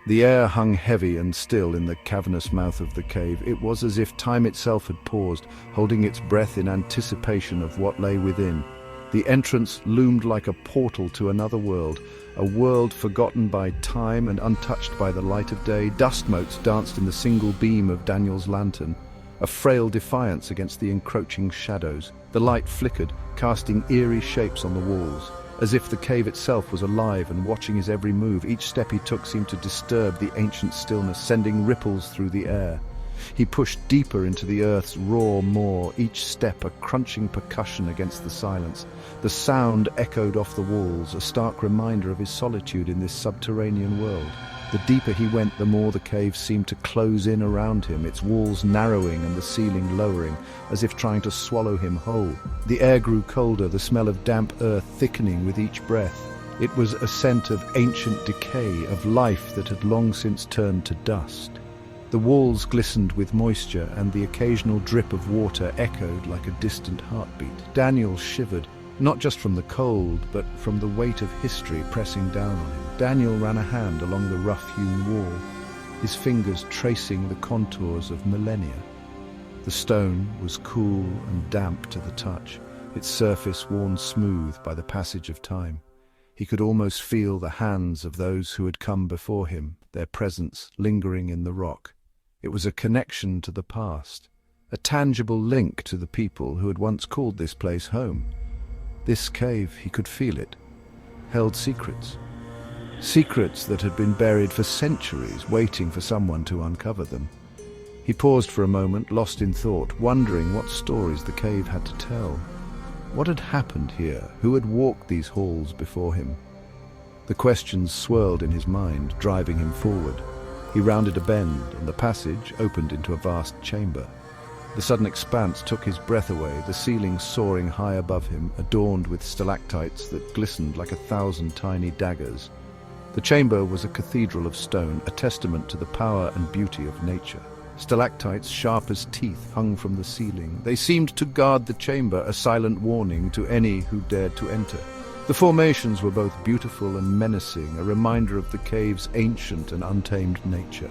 The air hung heavy and still in the cavernous mouth of the cave. It was as if time itself had paused, holding its breath in anticipation of what lay within. The entrance loomed like a portal to another world, a world forgotten by time and untouched by the light of day. Dust motes danced in the single beam of Daniel's lantern, a frail defiance against the encroaching shadows. The light flickered, casting eerie shapes on the walls, as if the cave itself was alive and watching his every move. Each step he took seemed to disturb the ancient stillness, sending ripples through the air. He pushed deeper into the earth's raw maw, each step a crunching percussion against the silence. The sound echoed off the walls, a stark reminder of his solitude in this subterranean world. The deeper he went, the more the cave seemed to close in around him, its walls narrowing and the ceiling lowering, as if trying to swallow him whole. The air grew colder, the smell of damp earth thickening with each breath. It was a scent of ancient decay, of life that had long since turned to dust. The walls glistened with moisture, and the occasional drip of water echoed like a distant heartbeat. Daniel shivered, not just from the cold, but from the weight of history pressing down on him. Daniel ran a hand along the rough-hewn wall, his fingers tracing the contours of millennia. The stone was cool and damp to the touch, its surface worn smooth by the passage of time. He could almost feel the hands of those who had come before him, their presence lingering in the rock. It was a connection to the past, a tangible link to the people who had once called this place home. This cave, he could feel it, held secrets. Secrets that had been buried for centuries, waiting for someone to uncover them. He paused for a moment, lost in thought, wondering what stories the cave had to tell. What had happened here? Who had walked these halls before him? The questions swirled in his mind, driving him forward. He rounded a bend, and the passage opened into a vast chamber. The sudden expanse took his breath away, the ceiling soaring high above him, adorned with stalactites that glistened like 1,000 tiny daggers. The chamber was a cathedral of stone, a testament to the power and beauty of nature. Stalactites sharp as teeth hung from the ceiling. They seemed to guard the chamber, a silent warning to any who dared to enter. The formations were both beautiful and menacing, a reminder of the cave's ancient and untamed nature.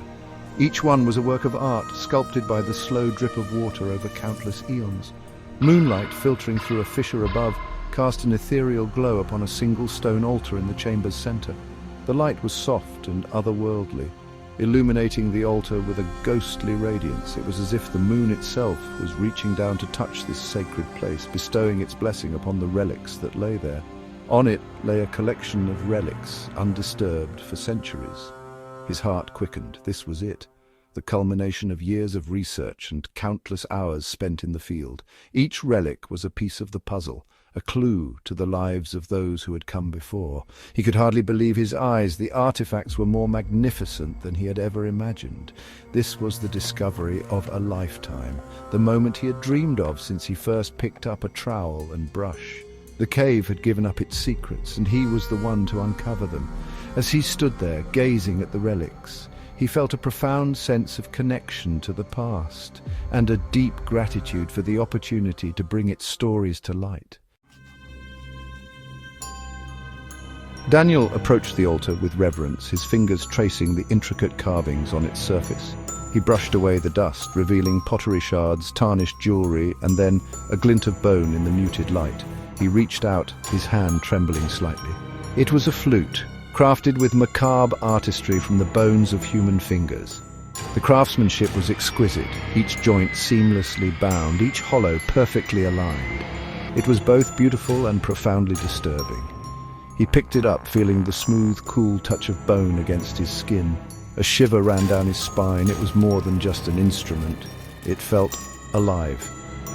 Each one was a work of art, sculpted by the slow drip of water over countless eons. Moonlight, filtering through a fissure above, cast an ethereal glow upon a single stone altar in the chamber's center. The light was soft and otherworldly, illuminating the altar with a ghostly radiance. It was as if the moon itself was reaching down to touch this sacred place, bestowing its blessing upon the relics that lay there. On it lay a collection of relics, undisturbed for centuries. His heart quickened. This was it, the culmination of years of research and countless hours spent in the field. Each relic was a piece of the puzzle, a clue to the lives of those who had come before. He could hardly believe his eyes. The artifacts were more magnificent than he had ever imagined. This was the discovery of a lifetime, the moment he had dreamed of since he first picked up a trowel and brush. The cave had given up its secrets, and he was the one to uncover them. As he stood there, gazing at the relics, he felt a profound sense of connection to the past, and a deep gratitude for the opportunity to bring its stories to light. Daniel approached the altar with reverence, his fingers tracing the intricate carvings on its surface. He brushed away the dust, revealing pottery shards, tarnished jewelry, and then a glint of bone in the muted light. He reached out, his hand trembling slightly. It was a flute, crafted with macabre artistry from the bones of human fingers. The craftsmanship was exquisite, each joint seamlessly bound, each hollow perfectly aligned. It was both beautiful and profoundly disturbing. He picked it up, feeling the smooth, cool touch of bone against his skin. A shiver ran down his spine. It was more than just an instrument. It felt alive.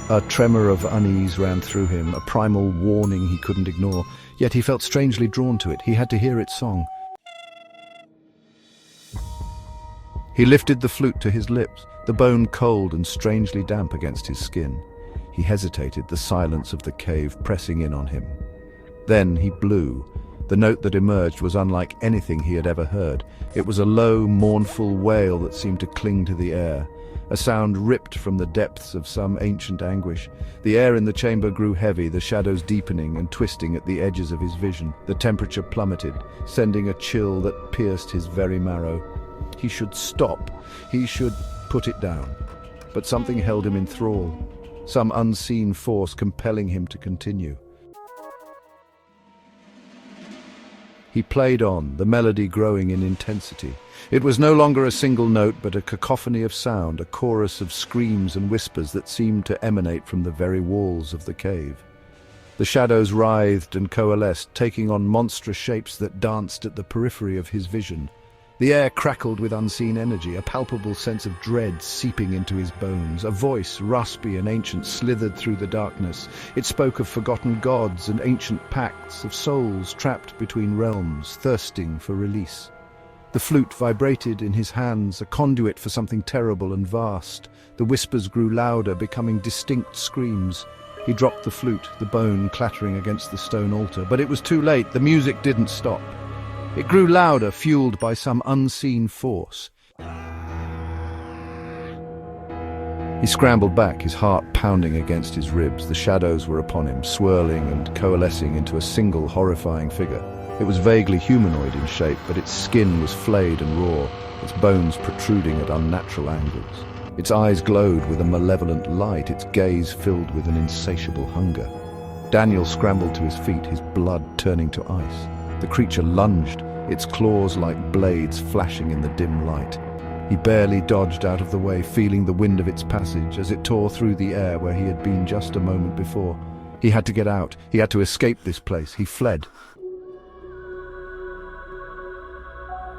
A tremor of unease ran through him, a primal warning he couldn't ignore. Yet he felt strangely drawn to it. He had to hear its song. He lifted the flute to his lips, the bone cold and strangely damp against his skin. He hesitated, the silence of the cave pressing in on him. Then he blew. The note that emerged was unlike anything he had ever heard. It was a low, mournful wail that seemed to cling to the air, a sound ripped from the depths of some ancient anguish. The air in the chamber grew heavy, the shadows deepening and twisting at the edges of his vision. The temperature plummeted, sending a chill that pierced his very marrow. He should stop. He should put it down. But something held him in thrall, some unseen force compelling him to continue. He played on, the melody growing in intensity. It was no longer a single note, but a cacophony of sound, a chorus of screams and whispers that seemed to emanate from the very walls of the cave. The shadows writhed and coalesced, taking on monstrous shapes that danced at the periphery of his vision. The air crackled with unseen energy, a palpable sense of dread seeping into his bones. A voice, raspy and ancient, slithered through the darkness. It spoke of forgotten gods and ancient pacts, of souls trapped between realms, thirsting for release. The flute vibrated in his hands, a conduit for something terrible and vast. The whispers grew louder, becoming distinct screams. He dropped the flute, the bone clattering against the stone altar. But it was too late. The music didn't stop. It grew louder, fueled by some unseen force. He scrambled back, his heart pounding against his ribs. The shadows were upon him, swirling and coalescing into a single horrifying figure. It was vaguely humanoid in shape, but its skin was flayed and raw, its bones protruding at unnatural angles. Its eyes glowed with a malevolent light, its gaze filled with an insatiable hunger. Daniel scrambled to his feet, his blood turning to ice. The creature lunged, its claws like blades flashing in the dim light. He barely dodged out of the way, feeling the wind of its passage as it tore through the air where he had been just a moment before. He had to get out. He had to escape this place. He fled.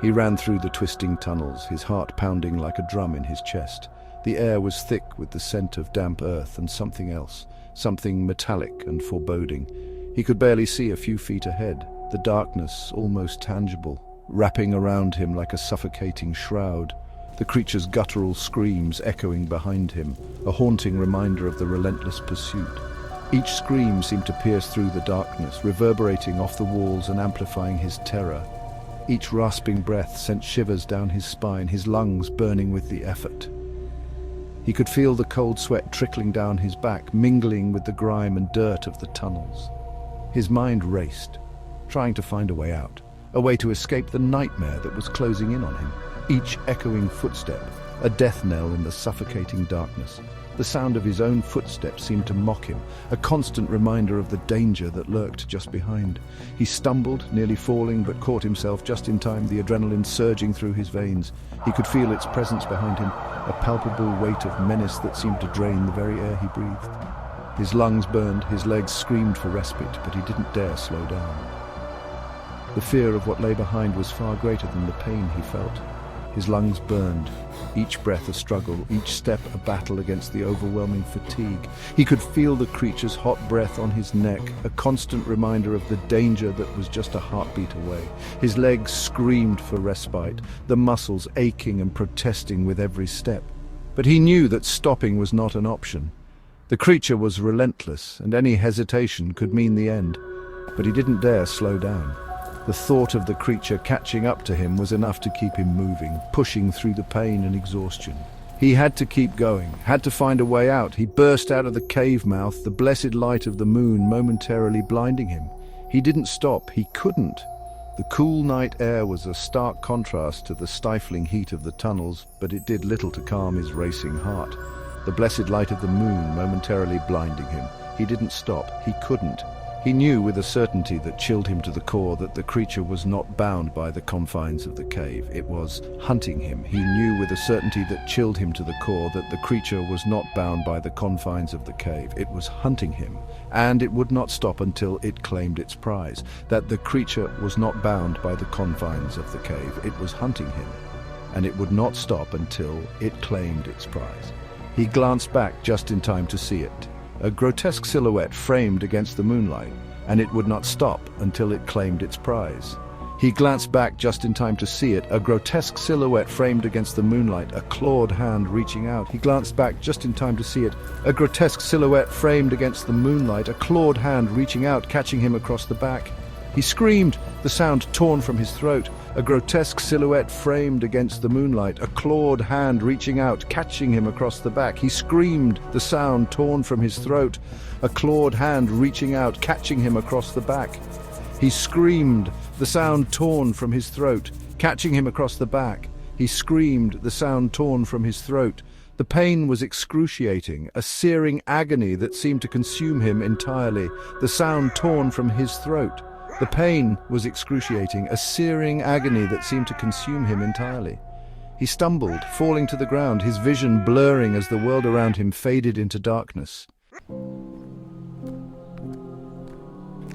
He ran through the twisting tunnels, his heart pounding like a drum in his chest. The air was thick with the scent of damp earth and something else, something metallic and foreboding. He could barely see a few feet ahead. The darkness, almost tangible, wrapping around him like a suffocating shroud. The creature's guttural screams echoing behind him, a haunting reminder of the relentless pursuit. Each scream seemed to pierce through the darkness, reverberating off the walls and amplifying his terror. Each rasping breath sent shivers down his spine, his lungs burning with the effort. He could feel the cold sweat trickling down his back, mingling with the grime and dirt of the tunnels. His mind raced, trying to find a way out, a way to escape the nightmare that was closing in on him. Each echoing footstep, a death knell in the suffocating darkness. The sound of his own footsteps seemed to mock him, a constant reminder of the danger that lurked just behind. He stumbled, nearly falling, but caught himself just in time, the adrenaline surging through his veins. He could feel its presence behind him, a palpable weight of menace that seemed to drain the very air he breathed. His lungs burned, his legs screamed for respite, but he didn't dare slow down. The fear of what lay behind was far greater than the pain he felt. His lungs burned, each breath a struggle, each step a battle against the overwhelming fatigue. He could feel the creature's hot breath on his neck, a constant reminder of the danger that was just a heartbeat away. His legs screamed for respite, the muscles aching and protesting with every step. But he knew that stopping was not an option. The creature was relentless, and any hesitation could mean the end. But he didn't dare slow down. The thought of the creature catching up to him was enough to keep him moving, pushing through the pain and exhaustion. He had to keep going, had to find a way out. He burst out of the cave mouth, the blessed light of the moon momentarily blinding him. He didn't stop, he couldn't. The cool night air was a stark contrast to the stifling heat of the tunnels, but it did little to calm his racing heart. The blessed light of the moon momentarily blinding him. He didn't stop, he couldn't. He knew with a certainty that chilled him to the core that the creature was not bound by the confines of the cave. It was hunting him. He knew with a certainty that chilled him to the core that the creature was not bound by the confines of the cave. It was hunting him, and it would not stop until it claimed its prize. That the creature was not bound by the confines of the cave. It was hunting him, and it would not stop until it claimed its prize. He glanced back just in time to see it. A grotesque silhouette framed against the moonlight, and it would not stop until it claimed its prize. He glanced back just in time to see it, a grotesque silhouette framed against the moonlight, a clawed hand reaching out. He glanced back just in time to see it, a grotesque silhouette framed against the moonlight, a clawed hand reaching out, catching him across the back. He screamed, the sound torn from his throat. A grotesque silhouette framed against the moonlight, a clawed hand reaching out, catching him across the back. He screamed, the sound torn from his throat. A clawed hand reaching out, catching him across the back. He screamed, the sound torn from his throat, catching him across the back. He screamed, the sound torn from his throat. The pain was excruciating, a searing agony that seemed to consume him entirely. The sound torn from his throat. The pain was excruciating, a searing agony that seemed to consume him entirely. He stumbled, falling to the ground, his vision blurring as the world around him faded into darkness.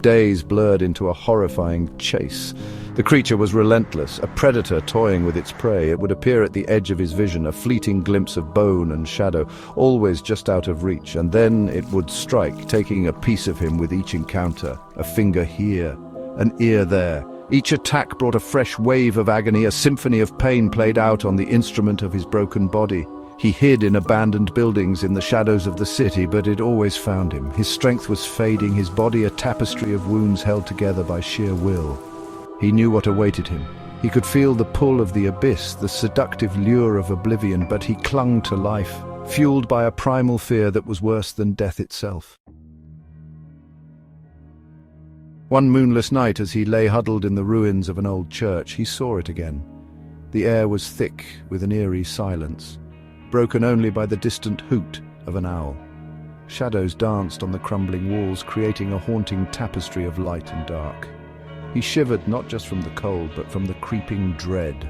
Days blurred into a horrifying chase. The creature was relentless, a predator toying with its prey. It would appear at the edge of his vision, a fleeting glimpse of bone and shadow, always just out of reach, and then it would strike, taking a piece of him with each encounter, a finger here, an ear there. Each attack brought a fresh wave of agony, a symphony of pain played out on the instrument of his broken body. He hid in abandoned buildings in the shadows of the city, but it always found him. His strength was fading, his body a tapestry of wounds held together by sheer will. He knew what awaited him. He could feel the pull of the abyss, the seductive lure of oblivion, but he clung to life, fueled by a primal fear that was worse than death itself. One moonless night, as he lay huddled in the ruins of an old church, he saw it again. The air was thick with an eerie silence, broken only by the distant hoot of an owl. Shadows danced on the crumbling walls, creating a haunting tapestry of light and dark. He shivered not just from the cold, but from the creeping dread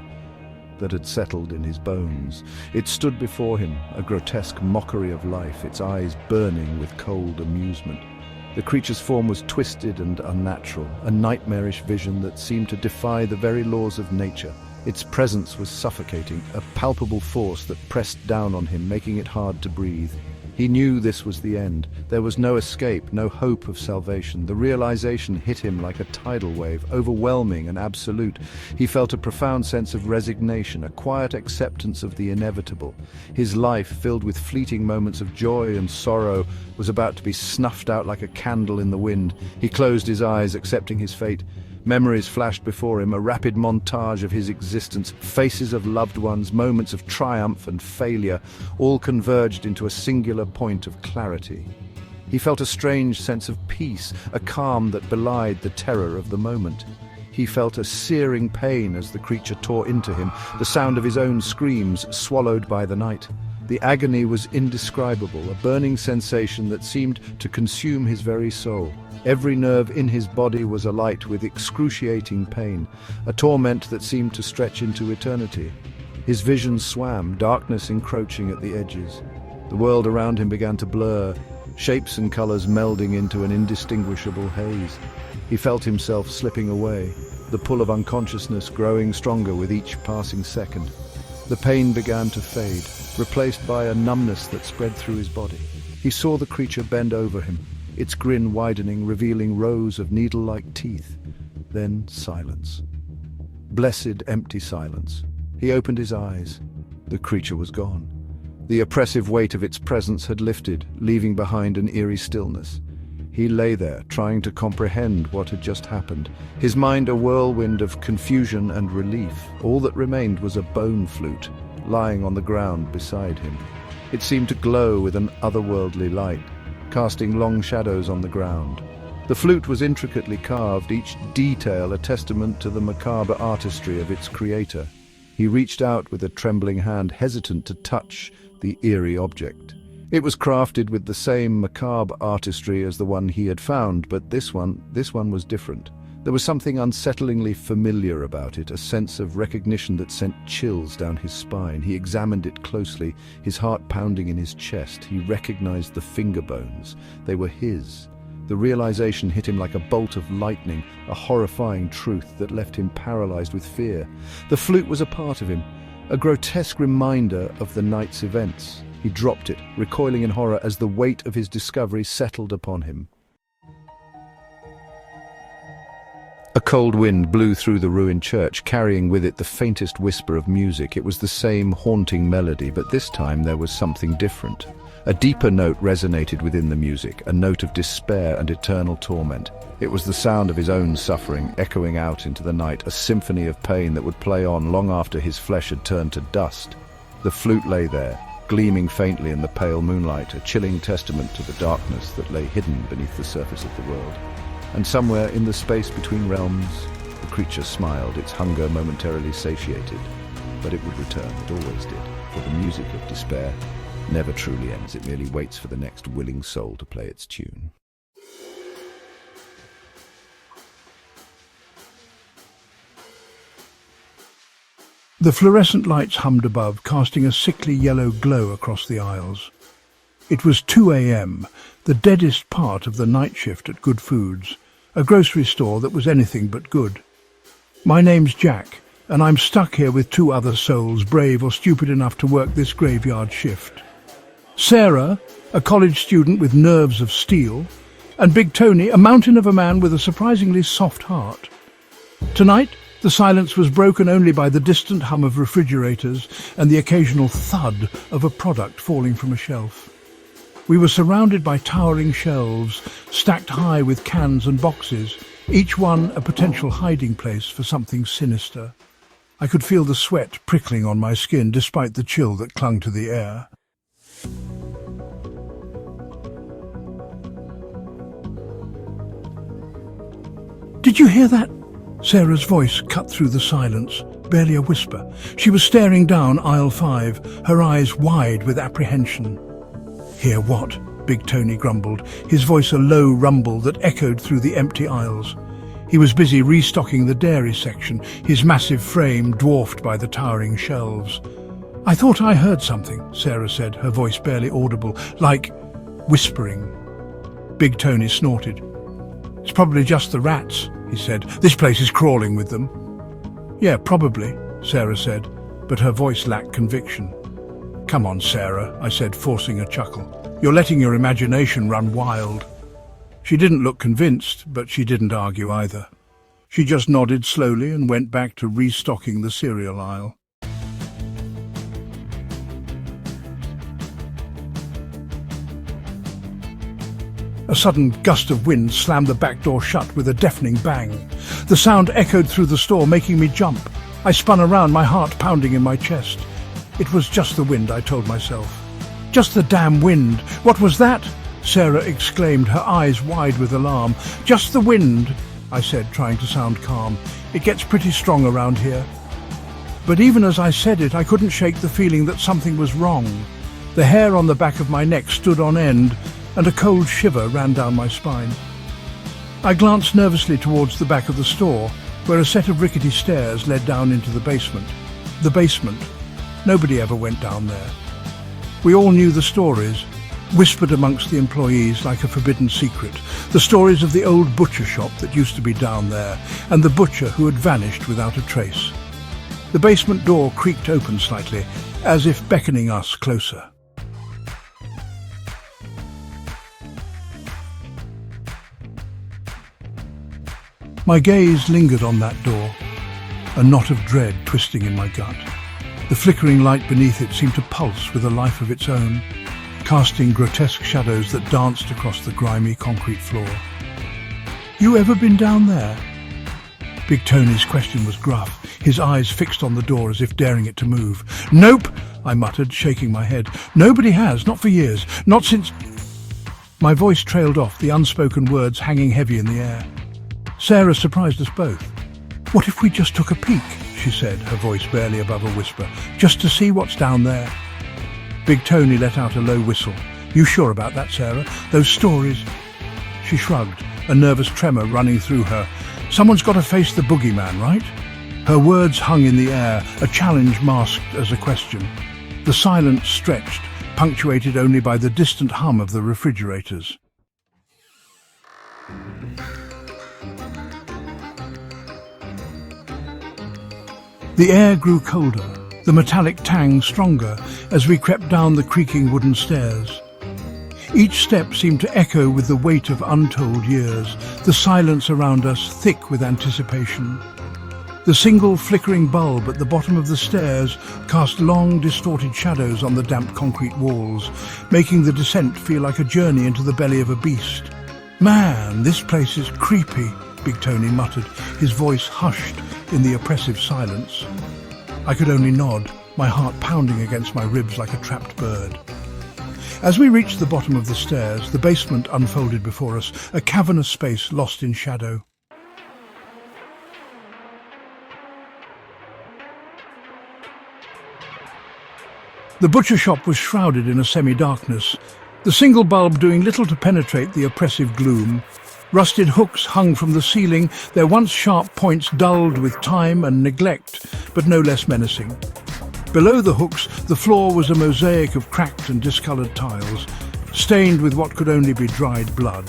that had settled in his bones. It stood before him, a grotesque mockery of life, its eyes burning with cold amusement. The creature's form was twisted and unnatural, a nightmarish vision that seemed to defy the very laws of nature. Its presence was suffocating, a palpable force that pressed down on him, making it hard to breathe. He knew this was the end. There was no escape, no hope of salvation. The realization hit him like a tidal wave, overwhelming and absolute. He felt a profound sense of resignation, a quiet acceptance of the inevitable. His life, filled with fleeting moments of joy and sorrow, was about to be snuffed out like a candle in the wind. He closed his eyes, accepting his fate. Memories flashed before him, a rapid montage of his existence, faces of loved ones, moments of triumph and failure, all converged into a singular point of clarity. He felt a strange sense of peace, a calm that belied the terror of the moment. He felt a searing pain as the creature tore into him, the sound of his own screams swallowed by the night. The agony was indescribable, a burning sensation that seemed to consume his very soul. Every nerve in his body was alight with excruciating pain, a torment that seemed to stretch into eternity. His vision swam, darkness encroaching at the edges. The world around him began to blur, shapes and colors melding into an indistinguishable haze. He felt himself slipping away, the pull of unconsciousness growing stronger with each passing second. The pain began to fade, replaced by a numbness that spread through his body. He saw the creature bend over him, its grin widening, revealing rows of needle-like teeth. Then silence. Blessed, empty silence. He opened his eyes. The creature was gone. The oppressive weight of its presence had lifted, leaving behind an eerie stillness. He lay there, trying to comprehend what had just happened, his mind a whirlwind of confusion and relief. All that remained was a bone flute, lying on the ground beside him. It seemed to glow with an otherworldly light, casting long shadows on the ground. The flute was intricately carved, each detail a testament to the macabre artistry of its creator. He reached out with a trembling hand, hesitant to touch the eerie object. It was crafted with the same macabre artistry as the one he had found, but this one was different. There was something unsettlingly familiar about it, a sense of recognition that sent chills down his spine. He examined it closely, his heart pounding in his chest. He recognized the finger bones. They were his. The realization hit him like a bolt of lightning, a horrifying truth that left him paralyzed with fear. The flute was a part of him, a grotesque reminder of the night's events. He dropped it, recoiling in horror as the weight of his discovery settled upon him. A cold wind blew through the ruined church, carrying with it the faintest whisper of music. It was the same haunting melody, but this time there was something different. A deeper note resonated within the music, a note of despair and eternal torment. It was the sound of his own suffering, echoing out into the night, a symphony of pain that would play on long after his flesh had turned to dust. The flute lay there, gleaming faintly in the pale moonlight, a chilling testament to the darkness that lay hidden beneath the surface of the world. And somewhere in the space between realms, the creature smiled, its hunger momentarily satiated. But it would return, it always did, for the music of despair never truly ends. It merely waits for the next willing soul to play its tune. The fluorescent lights hummed above, casting a sickly yellow glow across the aisles. It was 2 a.m., the deadest part of the night shift at Good Foods, a grocery store that was anything but good. My name's Jack, and I'm stuck here with 2 other souls, brave or stupid enough to work this graveyard shift. Sarah, a college student with nerves of steel, and Big Tony, a mountain of a man with a surprisingly soft heart. Tonight, the silence was broken only by the distant hum of refrigerators and the occasional thud of a product falling from a shelf. We were surrounded by towering shelves, stacked high with cans and boxes, each one a potential hiding place for something sinister. I could feel the sweat prickling on my skin despite the chill that clung to the air. "Did you hear that?" Sarah's voice cut through the silence, barely a whisper. She was staring down aisle 5, her eyes wide with apprehension. "Hear what?" Big Tony grumbled, his voice a low rumble that echoed through the empty aisles. He was busy restocking the dairy section, his massive frame dwarfed by the towering shelves. "I thought I heard something," Sarah said, her voice barely audible, like whispering. Big Tony snorted. "It's probably just the rats," he said. "This place is crawling with them." "Yeah, probably," Sarah said, but her voice lacked conviction. "Come on, Sarah," I said, forcing a chuckle. "You're letting your imagination run wild." She didn't look convinced, but she didn't argue either. She just nodded slowly and went back to restocking the cereal aisle. A sudden gust of wind slammed the back door shut with a deafening bang. The sound echoed through the store, making me jump. I spun around, my heart pounding in my chest. It was just the wind, I told myself. Just the damn wind. What was that? Sarah exclaimed, her eyes wide with alarm. "Just the wind," I said, trying to sound calm. "It gets pretty strong around here." But even as I said it, I couldn't shake the feeling that something was wrong. The hair on the back of my neck stood on end, and a cold shiver ran down my spine. I glanced nervously towards the back of the store, where a set of rickety stairs led down into the basement. The basement. Nobody ever went down there. We all knew the stories, whispered amongst the employees like a forbidden secret. The stories of the old butcher shop that used to be down there, and the butcher who had vanished without a trace. The basement door creaked open slightly, as if beckoning us closer. My gaze lingered on that door, a knot of dread twisting in my gut. The flickering light beneath it seemed to pulse with a life of its own, casting grotesque shadows that danced across the grimy concrete floor. "You ever been down there?" Big Tony's question was gruff, his eyes fixed on the door as if daring it to move. "Nope," I muttered, shaking my head. "Nobody has, not for years, not since—" My voice trailed off, the unspoken words hanging heavy in the air. Sarah surprised us both. "What if we just took a peek?" she said, her voice barely above a whisper. "Just to see what's down there." Big Tony let out a low whistle. "You sure about that, Sarah? Those stories—" She shrugged, a nervous tremor running through her. "Someone's got to face the boogeyman, right?" Her words hung in the air, a challenge masked as a question. The silence stretched, punctuated only by the distant hum of the refrigerators. The air grew colder, the metallic tang stronger as we crept down the creaking wooden stairs. Each step seemed to echo with the weight of untold years, the silence around us thick with anticipation. The single flickering bulb at the bottom of the stairs cast long, distorted shadows on the damp concrete walls, making the descent feel like a journey into the belly of a beast. "Man, this place is creepy," Big Tony muttered, his voice hushed in the oppressive silence. I could only nod, my heart pounding against my ribs like a trapped bird. As we reached the bottom of the stairs, the basement unfolded before us, a cavernous space lost in shadow. The butcher shop was shrouded in a semi-darkness, the single bulb doing little to penetrate the oppressive gloom. Rusted hooks hung from the ceiling, their once sharp points dulled with time and neglect, but no less menacing. Below the hooks, the floor was a mosaic of cracked and discoloured tiles, stained with what could only be dried blood.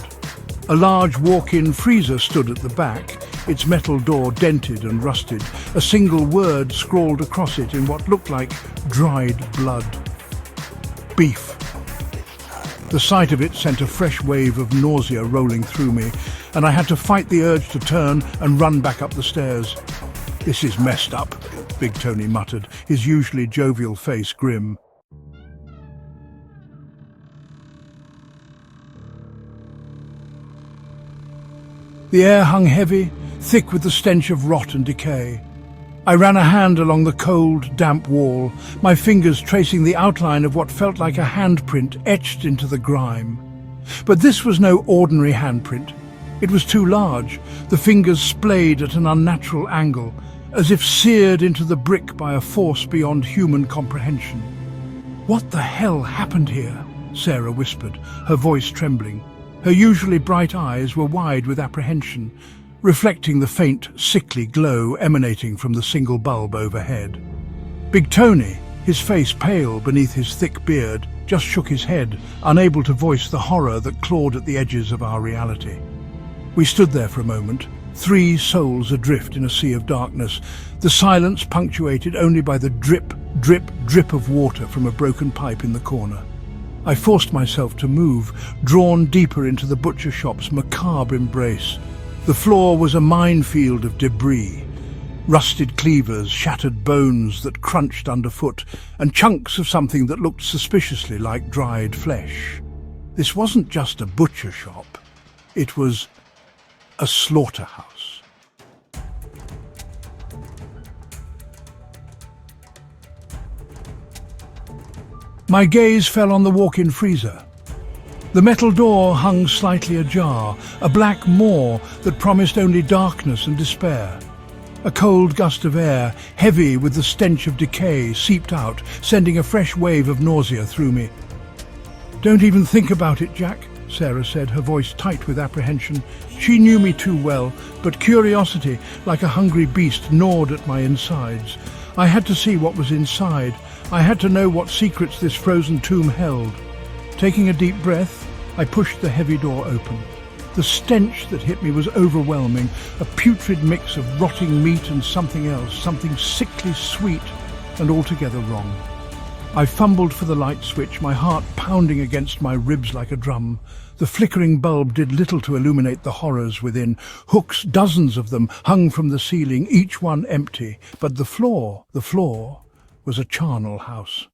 A large walk-in freezer stood at the back, its metal door dented and rusted, a single word scrawled across it in what looked like dried blood. Beef. The sight of it sent a fresh wave of nausea rolling through me, and I had to fight the urge to turn and run back up the stairs. "This is messed up," Big Tony muttered, his usually jovial face grim. The air hung heavy, thick with the stench of rot and decay. I ran a hand along the cold, damp wall, my fingers tracing the outline of what felt like a handprint etched into the grime. But this was no ordinary handprint. It was too large, the fingers splayed at an unnatural angle, as if seared into the brick by a force beyond human comprehension. "What the hell happened here?" Sarah whispered, her voice trembling. Her usually bright eyes were wide with apprehension, reflecting the faint, sickly glow emanating from the single bulb overhead. Big Tony, his face pale beneath his thick beard, just shook his head, unable to voice the horror that clawed at the edges of our reality. We stood there for a moment, three souls adrift in a sea of darkness, the silence punctuated only by the drip, drip, drip of water from a broken pipe in the corner. I forced myself to move, drawn deeper into the butcher shop's macabre embrace. The floor was a minefield of debris, rusted cleavers, shattered bones that crunched underfoot, and chunks of something that looked suspiciously like dried flesh. This wasn't just a butcher shop, it was a slaughterhouse. My gaze fell on the walk-in freezer. The metal door hung slightly ajar, a black maw that promised only darkness and despair. A cold gust of air, heavy with the stench of decay, seeped out, sending a fresh wave of nausea through me. "Don't even think about it, Jack," Sarah said, her voice tight with apprehension. She knew me too well, but curiosity, like a hungry beast, gnawed at my insides. I had to see what was inside. I had to know what secrets this frozen tomb held. Taking a deep breath, I pushed the heavy door open. The stench that hit me was overwhelming, a putrid mix of rotting meat and something else, something sickly sweet and altogether wrong. I fumbled for the light switch, my heart pounding against my ribs like a drum. The flickering bulb did little to illuminate the horrors within. Hooks, dozens of them, hung from the ceiling, each one empty. But the floor was a charnel house.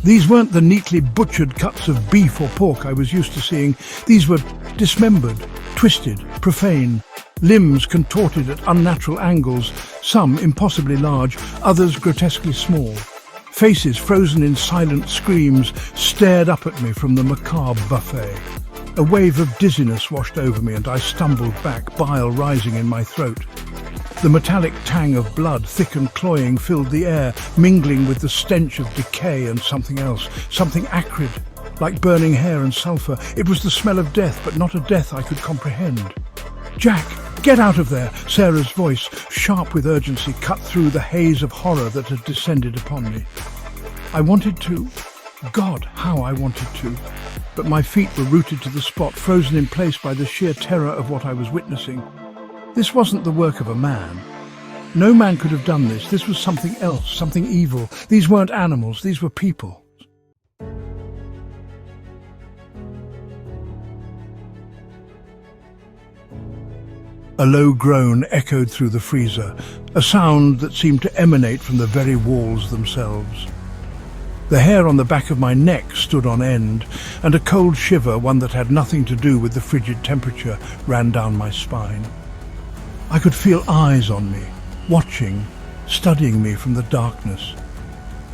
These weren't the neatly butchered cuts of beef or pork I was used to seeing. These were dismembered, twisted, profane, limbs contorted at unnatural angles, some impossibly large, others grotesquely small. Faces frozen in silent screams stared up at me from the macabre buffet. A wave of dizziness washed over me and I stumbled back, bile rising in my throat. The metallic tang of blood, thick and cloying, filled the air, mingling with the stench of decay and something else, something acrid, like burning hair and sulphur. It was the smell of death, but not a death I could comprehend. "Jack, get out of there!" Sarah's voice, sharp with urgency, cut through the haze of horror that had descended upon me. I wanted to. God, how I wanted to. But my feet were rooted to the spot, frozen in place by the sheer terror of what I was witnessing. This wasn't the work of a man. No man could have done this. This was something else, something evil. These weren't animals, these were people. A low groan echoed through the freezer, a sound that seemed to emanate from the very walls themselves. The hair on the back of my neck stood on end, and a cold shiver, one that had nothing to do with the frigid temperature, ran down my spine. I could feel eyes on me, watching, studying me from the darkness.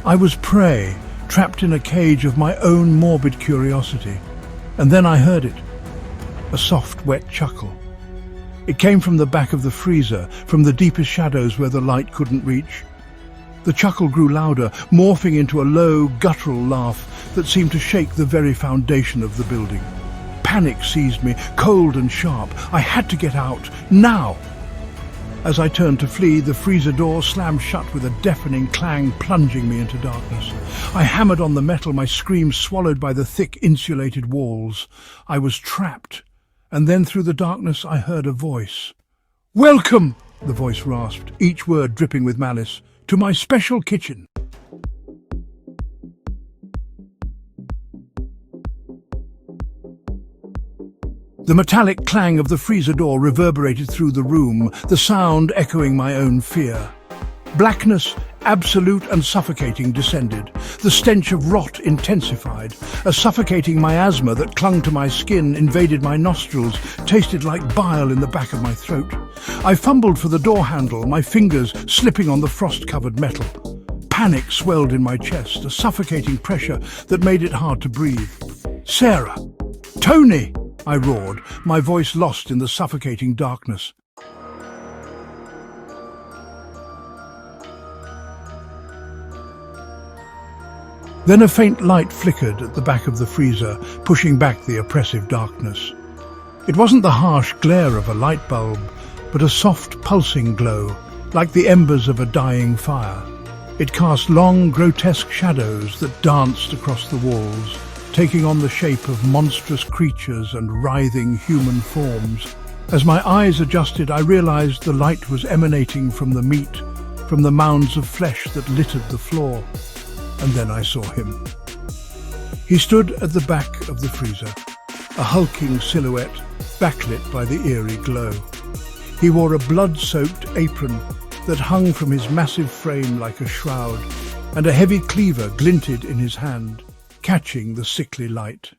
I was prey, trapped in a cage of my own morbid curiosity. And then I heard it, a soft, wet chuckle. It came from the back of the freezer, from the deepest shadows where the light couldn't reach. The chuckle grew louder, morphing into a low, guttural laugh that seemed to shake the very foundation of the building. Panic seized me, cold and sharp. I had to get out, now! As I turned to flee, the freezer door slammed shut with a deafening clang, plunging me into darkness. I hammered on the metal, my screams swallowed by the thick, insulated walls. I was trapped. And then through the darkness I heard a voice. "Welcome," the voice rasped, each word dripping with malice, "to my special kitchen." The metallic clang of the freezer door reverberated through the room, the sound echoing my own fear. Blackness, absolute and suffocating, descended. The stench of rot intensified. A suffocating miasma that clung to my skin, invaded my nostrils, tasted like bile in the back of my throat. I fumbled for the door handle, my fingers slipping on the frost-covered metal. Panic swelled in my chest, a suffocating pressure that made it hard to breathe. "Sarah! Tony!" I roared, my voice lost in the suffocating darkness. Then a faint light flickered at the back of the freezer, pushing back the oppressive darkness. It wasn't the harsh glare of a light bulb, but a soft, pulsing glow, like the embers of a dying fire. It cast long, grotesque shadows that danced across the walls, taking on the shape of monstrous creatures and writhing human forms. As my eyes adjusted, I realized the light was emanating from the meat, from the mounds of flesh that littered the floor. And then I saw him. He stood at the back of the freezer, a hulking silhouette backlit by the eerie glow. He wore a blood-soaked apron that hung from his massive frame like a shroud, and a heavy cleaver glinted in his hand, catching the sickly light.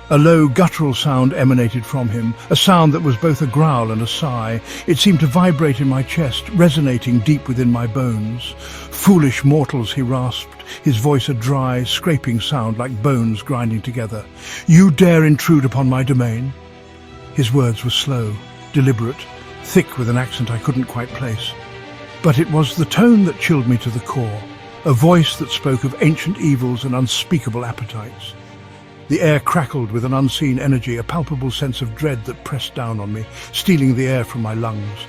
A low, guttural sound emanated from him, a sound that was both a growl and a sigh. It seemed to vibrate in my chest, resonating deep within my bones. "Foolish mortals," he rasped, his voice a dry, scraping sound like bones grinding together. "You dare intrude upon my domain?" His words were slow, deliberate, thick with an accent I couldn't quite place. But it was the tone that chilled me to the core, a voice that spoke of ancient evils and unspeakable appetites. The air crackled with an unseen energy, a palpable sense of dread that pressed down on me, stealing the air from my lungs.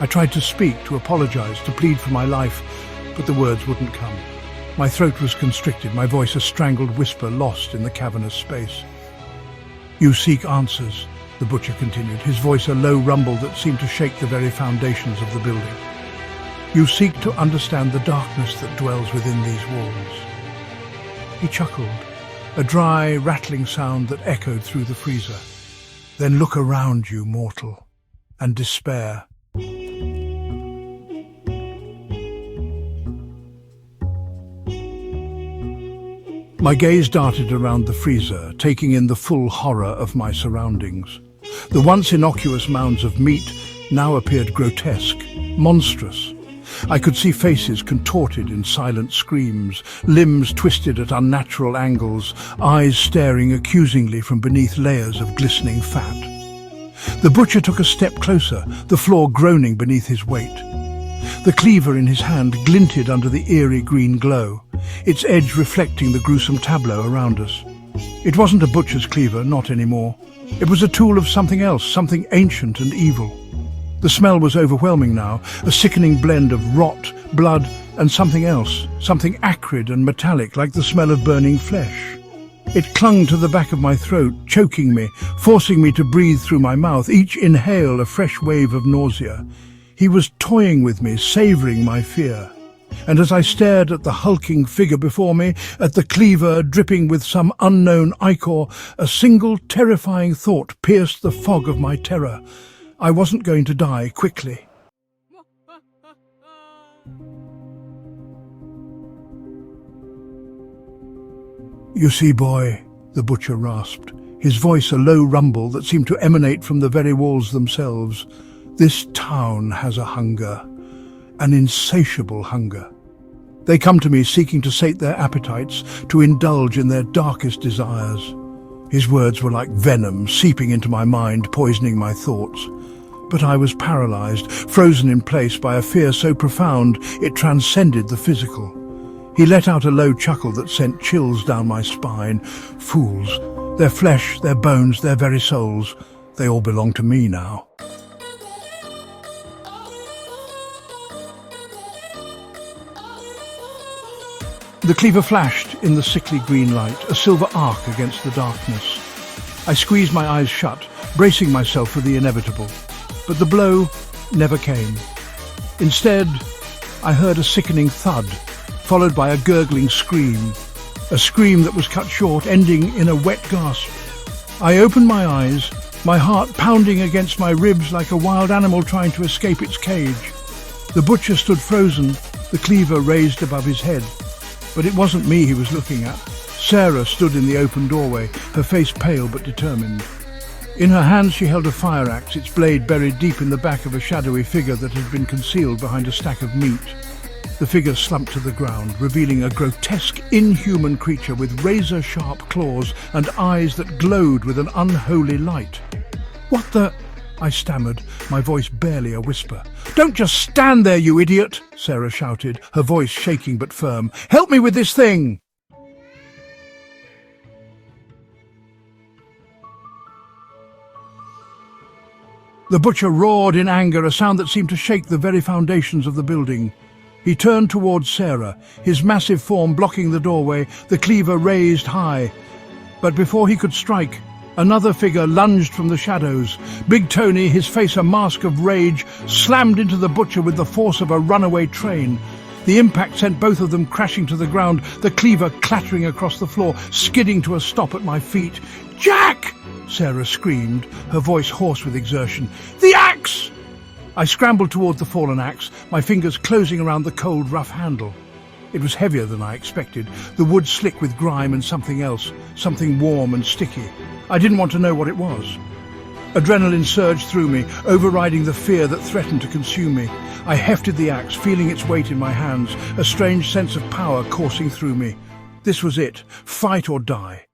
I tried to speak, to apologize, to plead for my life, but the words wouldn't come. My throat was constricted, my voice a strangled whisper lost in the cavernous space. "You seek answers," the butcher continued, his voice a low rumble that seemed to shake the very foundations of the building. "You seek to understand the darkness that dwells within these walls." He chuckled, a dry, rattling sound that echoed through the freezer. "Then look around you, mortal, and despair." My gaze darted around the freezer, taking in the full horror of my surroundings. The once innocuous mounds of meat now appeared grotesque, monstrous. I could see faces contorted in silent screams, limbs twisted at unnatural angles, eyes staring accusingly from beneath layers of glistening fat. The butcher took a step closer, the floor groaning beneath his weight. The cleaver in his hand glinted under the eerie green glow, its edge reflecting the gruesome tableau around us. It wasn't a butcher's cleaver, not anymore. It was a tool of something else, something ancient and evil. The smell was overwhelming now, a sickening blend of rot, blood, and something else, something acrid and metallic like the smell of burning flesh. It clung to the back of my throat, choking me, forcing me to breathe through my mouth, each inhale a fresh wave of nausea. He was toying with me, savouring my fear. And as I stared at the hulking figure before me, at the cleaver dripping with some unknown ichor, a single terrifying thought pierced the fog of my terror. I wasn't going to die quickly. "You see, boy," the butcher rasped, his voice a low rumble that seemed to emanate from the very walls themselves, "this town has a hunger, an insatiable hunger. They come to me seeking to sate their appetites, to indulge in their darkest desires. His words were like venom seeping into my mind, poisoning my thoughts. But I was paralyzed, frozen in place by a fear so profound it transcended the physical. He let out a low chuckle that sent chills down my spine. Fools. Their flesh, their bones, their very souls. They all belong to me now. The cleaver flashed in the sickly green light, a silver arc against the darkness. I squeezed my eyes shut, bracing myself for the inevitable. But the blow never came. Instead, I heard a sickening thud, followed by a gurgling scream. A scream that was cut short, ending in a wet gasp. I opened my eyes, my heart pounding against my ribs like a wild animal trying to escape its cage. The butcher stood frozen, the cleaver raised above his head. But it wasn't me he was looking at. Sarah stood in the open doorway, her face pale but determined. In her hands she held a fire axe, its blade buried deep in the back of a shadowy figure that had been concealed behind a stack of meat. The figure slumped to the ground, revealing a grotesque, inhuman creature with razor-sharp claws and eyes that glowed with an unholy light. "What the—" I stammered, my voice barely a whisper. "Don't just stand there, you idiot!" Sarah shouted, her voice shaking but firm. "Help me with this thing!" The butcher roared in anger, a sound that seemed to shake the very foundations of the building. He turned towards Sarah, his massive form blocking the doorway, the cleaver raised high. But before he could strike, another figure lunged from the shadows. Big Tony, his face a mask of rage, slammed into the butcher with the force of a runaway train. The impact sent both of them crashing to the ground, the cleaver clattering across the floor, skidding to a stop at my feet. "Jack!" Sarah screamed, her voice hoarse with exertion. "The axe!" I scrambled toward the fallen axe, my fingers closing around the cold, rough handle. It was heavier than I expected, the wood slick with grime and something else, something warm and sticky. I didn't want to know what it was. Adrenaline surged through me, overriding the fear that threatened to consume me. I hefted the axe, feeling its weight in my hands, a strange sense of power coursing through me. This was it, fight or die.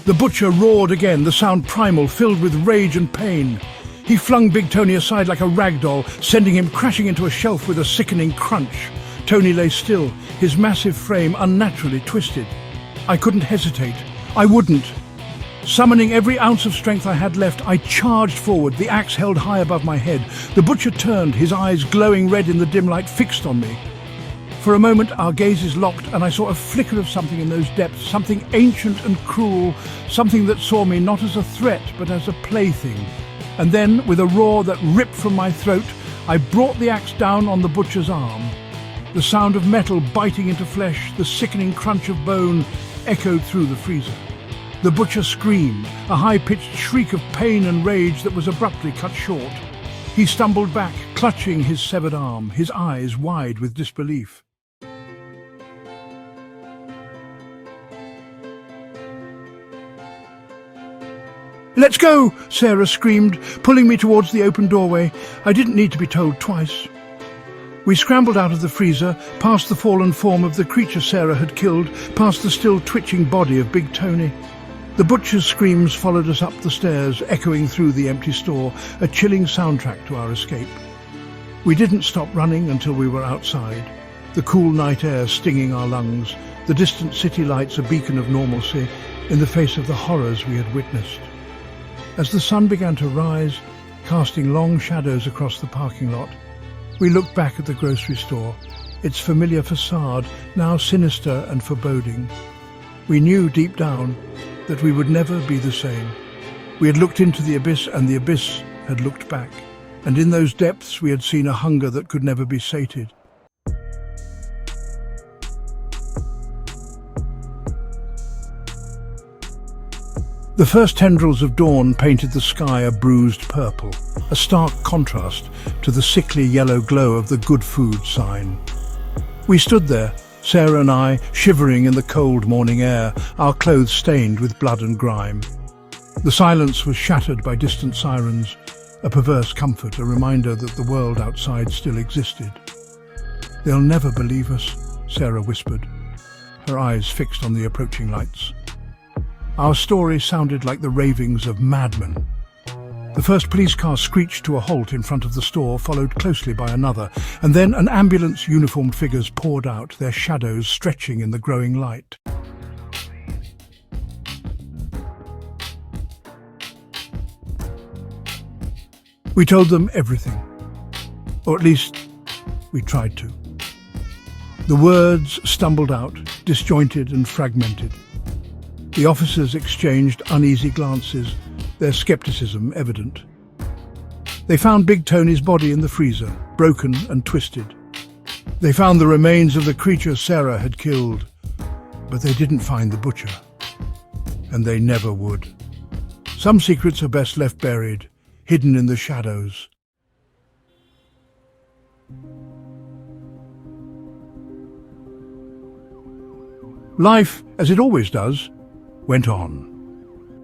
The butcher roared again, the sound primal, filled with rage and pain. He flung Big Tony aside like a rag doll, sending him crashing into a shelf with a sickening crunch. Tony lay still, his massive frame unnaturally twisted. I couldn't hesitate. I wouldn't. Summoning every ounce of strength I had left, I charged forward, the axe held high above my head. The butcher turned, his eyes glowing red in the dim light, fixed on me. For a moment our gazes locked, and I saw a flicker of something in those depths, something ancient and cruel, something that saw me not as a threat but as a plaything. And then, with a roar that ripped from my throat, I brought the axe down on the butcher's arm. The sound of metal biting into flesh, the sickening crunch of bone, echoed through the freezer. The butcher screamed, a high-pitched shriek of pain and rage that was abruptly cut short. He stumbled back, clutching his severed arm, his eyes wide with disbelief. "Let's go!" Sarah screamed, pulling me towards the open doorway. I didn't need to be told twice. We scrambled out of the freezer, past the fallen form of the creature Sarah had killed, past the still twitching body of Big Tony. The butcher's screams followed us up the stairs, echoing through the empty store, a chilling soundtrack to our escape. We didn't stop running until we were outside, the cool night air stinging our lungs, the distant city lights a beacon of normalcy in the face of the horrors we had witnessed. As the sun began to rise, casting long shadows across the parking lot, we looked back at the grocery store, its familiar facade now sinister and foreboding. We knew deep down that we would never be the same. We had looked into the abyss, and the abyss had looked back. And in those depths we had seen a hunger that could never be sated. The first tendrils of dawn painted the sky a bruised purple, a stark contrast to the sickly yellow glow of the good food sign. We stood there, Sarah and I, shivering in the cold morning air, our clothes stained with blood and grime. The silence was shattered by distant sirens, a perverse comfort, a reminder that the world outside still existed. "They'll never believe us," Sarah whispered, her eyes fixed on the approaching lights. Our story sounded like the ravings of madmen. The first police car screeched to a halt in front of the store, followed closely by another, and then an ambulance uniformed figures poured out, their shadows stretching in the growing light. We told them everything, or at least we tried to. The words stumbled out, disjointed and fragmented. The officers exchanged uneasy glances, their skepticism evident. They found Big Tony's body in the freezer, broken and twisted. They found the remains of the creature Sarah had killed, but they didn't find the butcher. And they never would. Some secrets are best left buried, hidden in the shadows. Life, as it always does, went on.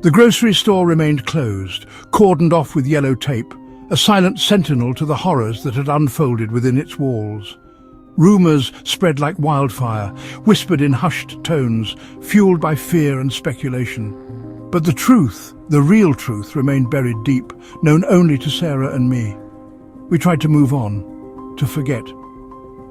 The grocery store remained closed, cordoned off with yellow tape, a silent sentinel to the horrors that had unfolded within its walls. Rumours spread like wildfire, whispered in hushed tones, fueled by fear and speculation. But the truth, the real truth, remained buried deep, known only to Sarah and me. We tried to move on, to forget.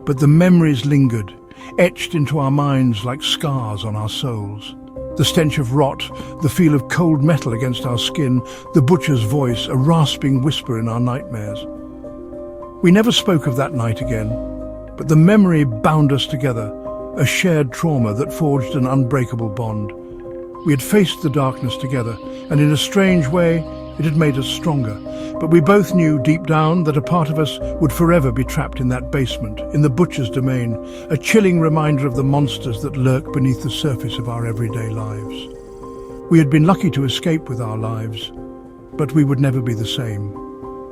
But the memories lingered, etched into our minds like scars on our souls. The stench of rot, the feel of cold metal against our skin, the butcher's voice, a rasping whisper in our nightmares. We never spoke of that night again, but the memory bound us together, a shared trauma that forged an unbreakable bond. We had faced the darkness together, and in a strange way, it had made us stronger. But we both knew deep down that a part of us would forever be trapped in that basement, in the butcher's domain, a chilling reminder of the monsters that lurk beneath the surface of our everyday lives. We had been lucky to escape with our lives, but we would never be the same.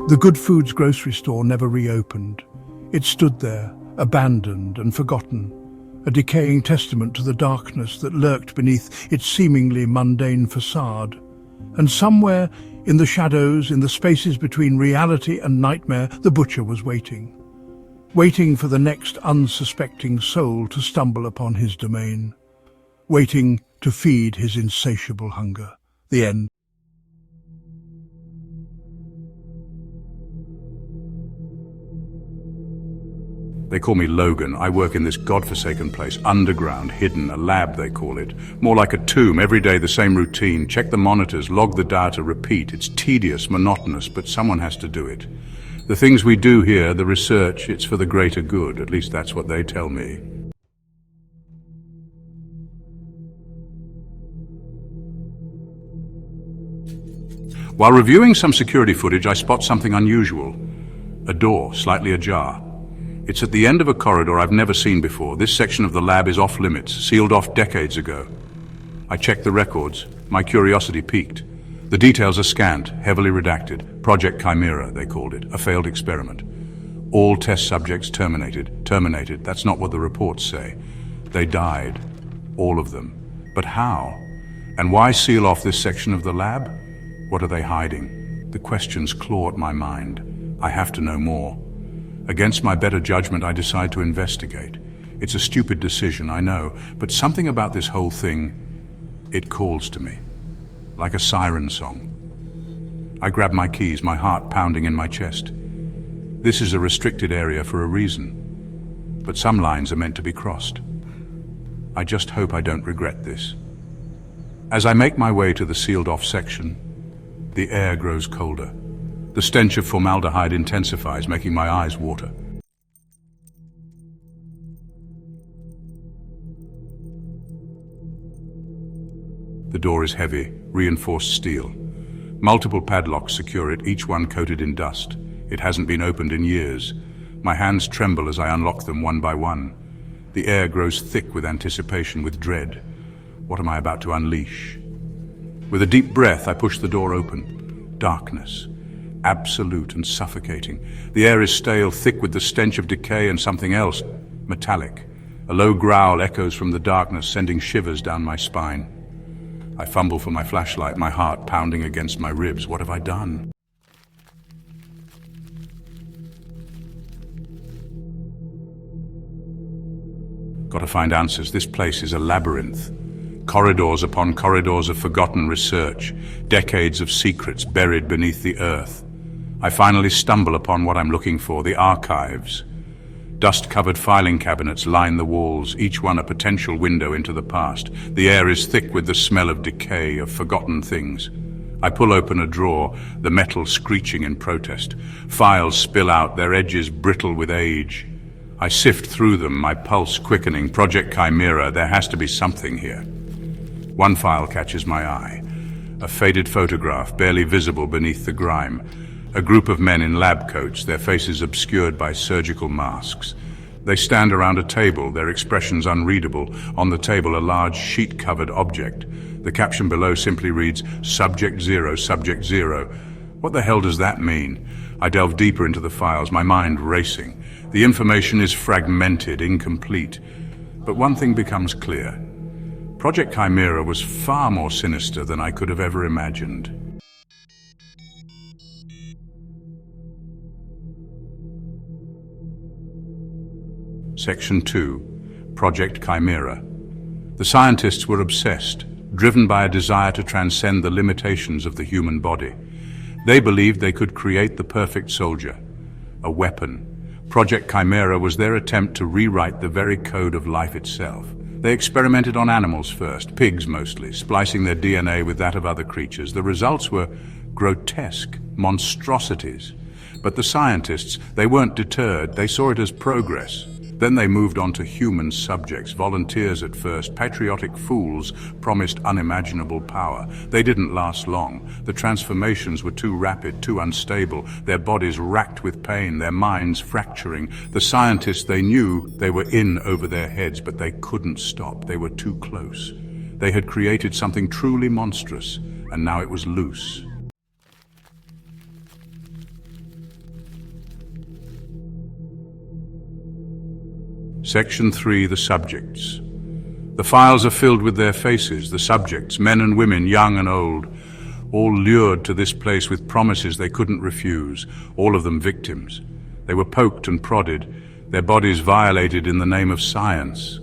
The Good Foods grocery store never reopened. It stood there, abandoned and forgotten, a decaying testament to the darkness that lurked beneath its seemingly mundane facade. And somewhere, in the shadows, in the spaces between reality and nightmare, the butcher was waiting. Waiting for the next unsuspecting soul to stumble upon his domain. Waiting to feed his insatiable hunger. The end. They call me Logan. I work in this godforsaken place, underground, hidden, a lab they call it. More like a tomb, every day the same routine. Check the monitors, log the data, repeat. It's tedious, monotonous, but someone has to do it. The things we do here, the research, it's for the greater good. At least that's what they tell me. While reviewing some security footage, I spot something unusual. A door, slightly ajar. It's at the end of a corridor I've never seen before. This section of the lab is off limits, sealed off decades ago. I checked the records. My curiosity piqued. The details are scant, heavily redacted. Project Chimera, they called it, a failed experiment. All test subjects terminated. Terminated, that's not what the reports say. They died. All of them. But how? And why seal off this section of the lab? What are they hiding? The questions claw at my mind. I have to know more. Against my better judgment, I decide to investigate. It's a stupid decision, I know, but something about this whole thing, it calls to me, like a siren song. I grab my keys, my heart pounding in my chest. This is a restricted area for a reason, but some lines are meant to be crossed. I just hope I don't regret this. As I make my way to the sealed-off section, the air grows colder. The stench of formaldehyde intensifies, making my eyes water. The door is heavy, reinforced steel. Multiple padlocks secure it, each one coated in dust. It hasn't been opened in years. My hands tremble as I unlock them one by one. The air grows thick with anticipation, with dread. What am I about to unleash? With a deep breath, I push the door open. Darkness. Absolute and suffocating. The air is stale, thick with the stench of decay and something else, metallic. A low growl echoes from the darkness, sending shivers down my spine. I fumble for my flashlight, my heart pounding against my ribs. What have I done? Gotta find answers. This place is a labyrinth. Corridors upon corridors of forgotten research, decades of secrets buried beneath the earth. I finally stumble upon what I'm looking for, the archives. Dust-covered filing cabinets line the walls, each one a potential window into the past. The air is thick with the smell of decay, of forgotten things. I pull open a drawer, the metal screeching in protest. Files spill out, their edges brittle with age. I sift through them, my pulse quickening. Project Chimera, there has to be something here. One file catches my eye. A faded photograph, barely visible beneath the grime. A group of men in lab coats, their faces obscured by surgical masks. They stand around a table, their expressions unreadable. On the table, a large sheet-covered object. The caption below simply reads, Subject Zero, Subject Zero. What the hell does that mean? I delve deeper into the files, my mind racing. The information is fragmented, incomplete. But one thing becomes clear. Project Chimera was far more sinister than I could have ever imagined. Section 2. Project Chimera. The scientists were obsessed, driven by a desire to transcend the limitations of the human body. They believed they could create the perfect soldier, a weapon. Project Chimera was their attempt to rewrite the very code of life itself. They experimented on animals first, pigs mostly, splicing their DNA with that of other creatures. The results were grotesque, monstrosities. But the scientists, they weren't deterred. They saw it as progress. Then they moved on to human subjects, volunteers at first, patriotic fools promised unimaginable power. They didn't last long. The transformations were too rapid, too unstable, their bodies racked with pain, their minds fracturing. The scientists, they knew they were in over their heads, but they couldn't stop. They were too close. They had created something truly monstrous, and now it was loose. Section 3. The subjects. The files are filled with their faces, the subjects, men and women, young and old, all lured to this place with promises they couldn't refuse, all of them victims. They were poked and prodded, their bodies violated in the name of science,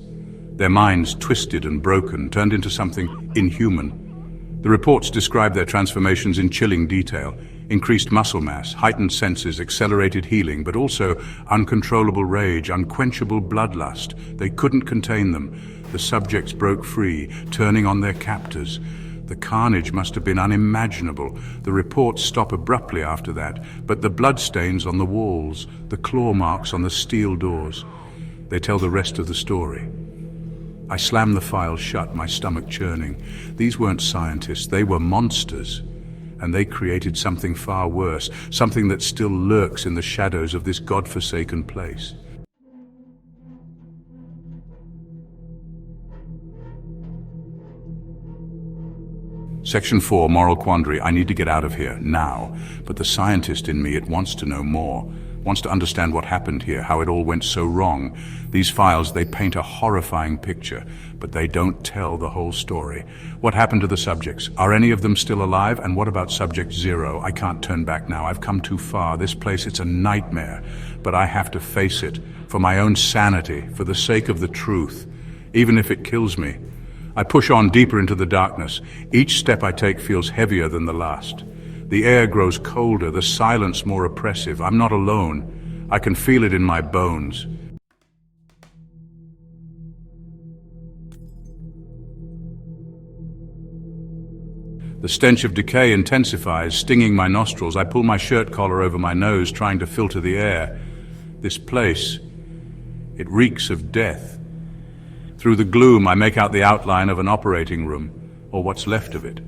their minds twisted and broken, turned into something inhuman. The reports describe their transformations in chilling detail. Increased muscle mass, heightened senses, accelerated healing, but also uncontrollable rage, unquenchable bloodlust. They couldn't contain them. The subjects broke free, turning on their captors. The carnage must have been unimaginable. The reports stop abruptly after that, but the bloodstains on the walls, the claw marks on the steel doors, they tell the rest of the story. I slam the file shut, my stomach churning. These weren't scientists, they were monsters. And they created something far worse, something that still lurks in the shadows of this godforsaken place. Section 4, Moral Quandary. I need to get out of here, now. But the scientist in me, it wants to know more. Wants to understand what happened here, how it all went so wrong. These files, they paint a horrifying picture, but they don't tell the whole story. What happened to the subjects? Are any of them still alive? And what about Subject Zero? I can't turn back now. I've come too far. This place, it's a nightmare. But I have to face it, for my own sanity, for the sake of the truth, even if it kills me. I push on deeper into the darkness. Each step I take feels heavier than the last. The air grows colder, the silence more oppressive. I'm not alone. I can feel it in my bones. The stench of decay intensifies, stinging my nostrils. I pull my shirt collar over my nose, trying to filter the air. This place, it reeks of death. Through the gloom, I make out the outline of an operating room, or what's left of it.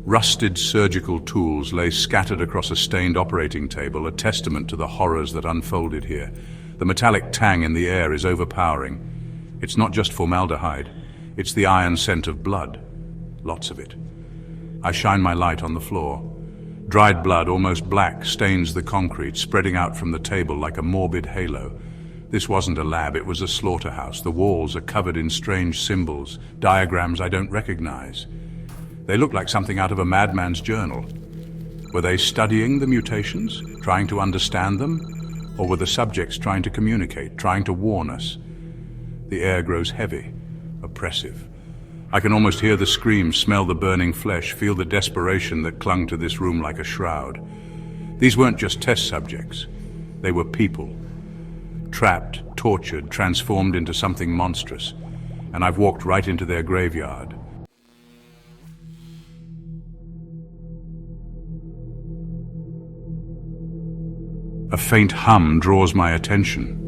Rusted surgical tools lay scattered across a stained operating table, a testament to the horrors that unfolded here. The metallic tang in the air is overpowering. It's not just formaldehyde, it's the iron scent of blood. Lots of it. I shine my light on the floor. Dried blood, almost black, stains the concrete, spreading out from the table like a morbid halo. This wasn't a lab, it was a slaughterhouse. The walls are covered in strange symbols, diagrams I don't recognize. They look like something out of a madman's journal. Were they studying the mutations, trying to understand them? Or were the subjects trying to communicate, trying to warn us? The air grows heavy, oppressive. I can almost hear the screams, smell the burning flesh, feel the desperation that clung to this room like a shroud. These weren't just test subjects. They were people. Trapped, tortured, transformed into something monstrous. And I've walked right into their graveyard. A faint hum draws my attention.